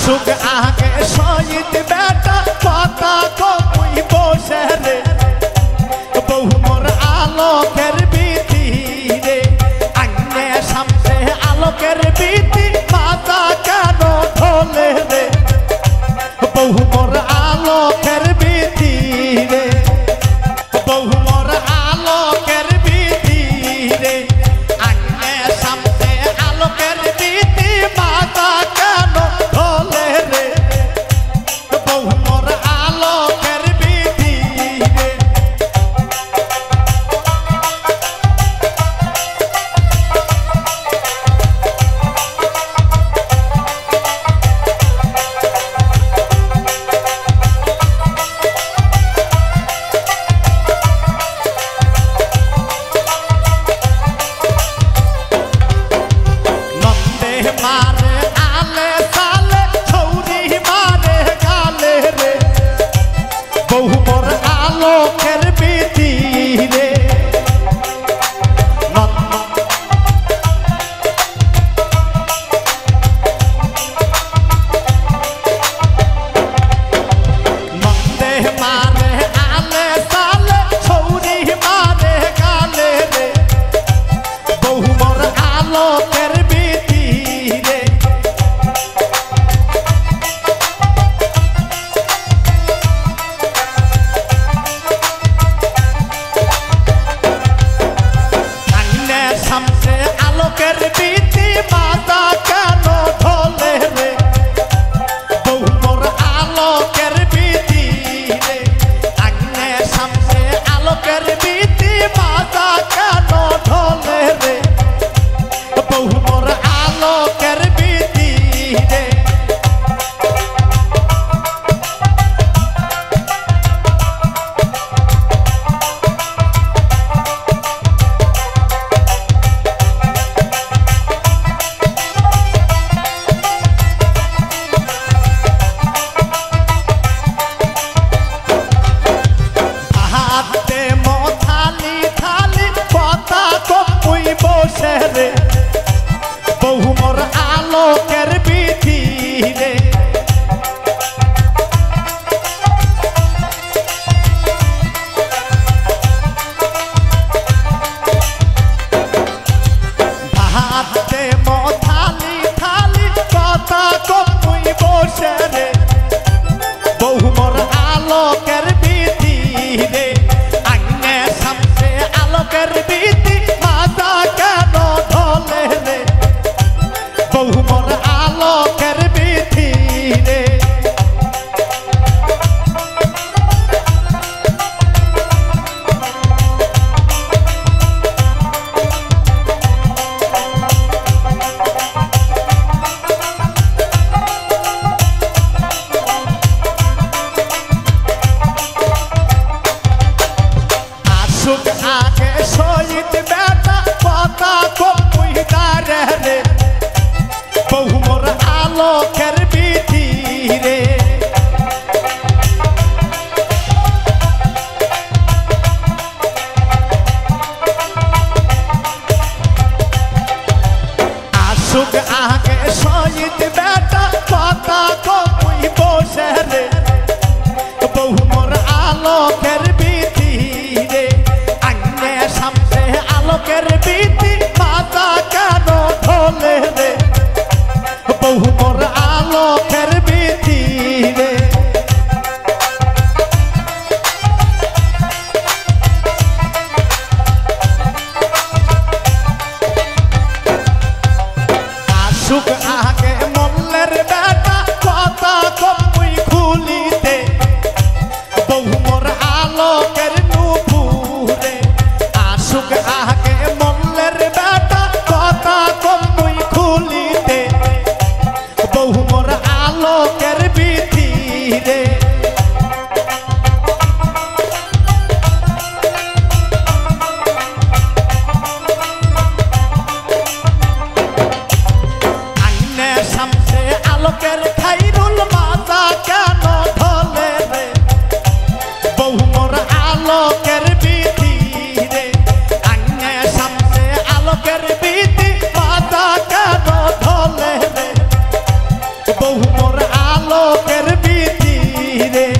আসুক আগে শহীদ বেটা কথা কই বসে রে বউ মোর আলোকের বিধি রে আইনে সামনে আলোকের বিধি মাথা কেন ঢোলে রে বউ মোর আলোকের বিধি রে বউ মোর আলোকের বিধি রে আইনে সামনে আলোকের বিধি মাথা কেন ঢোলে রে বউ মোর আলোকের বিধি রে मारे आले साले छौरी मारे गाले रे बहु मोर आलोकेर बिधि रे नंदे मारे आले साले छौरी मारे गाले रे बहु मोर आलोकेर बिधि সামনে আলোকের বিধি মাথা কেন ঢোলে রে বউ মোর আলোকের বিধি রে আইনে সামনে আলোকের বিধি মাথা কেন ঢোলে রে বউ মোর আলোকের বিধি রে বসে রে বহু মোর আলোকের বিধি রে ভাতে মথালি থালি কথা কই বসে রে বহু মোর আলোকের বিধি রে আইনে সামনে আলোকের বিধি মাথা কেন ঢোলে রে বহু মোর আলোকের বিধি রে আসুক আগে শহীদ বেটা কথা কই দারে রে বহু মোর আলোকের বিধি রে আসুক আগে শহীদ বেটা কথা কই বসে রে বহু মোর আলোকের বিধি রে আইনে সামনে আলোকের বিধি মাথা কেন ঢোলে রে বহু মোর আলোকের বিধি রে আসুক আগে মল্লের বেটা কথা কই খুলিতে বহু মোর আলোকের নুপুরে আসুক আগে মল্লের বেটা কথা কই খুলিতে বহু মোর আলোকের বিধি রে আইনে সামনে আলোকের খাইরুল মাথা কেন ঢোলে রে বহু মোর আলোকের বিধি রে আইনে সামনে আলোকের বিধি মাথা কেন ঢোলে রে বহু মোর আলোকের ভিতরে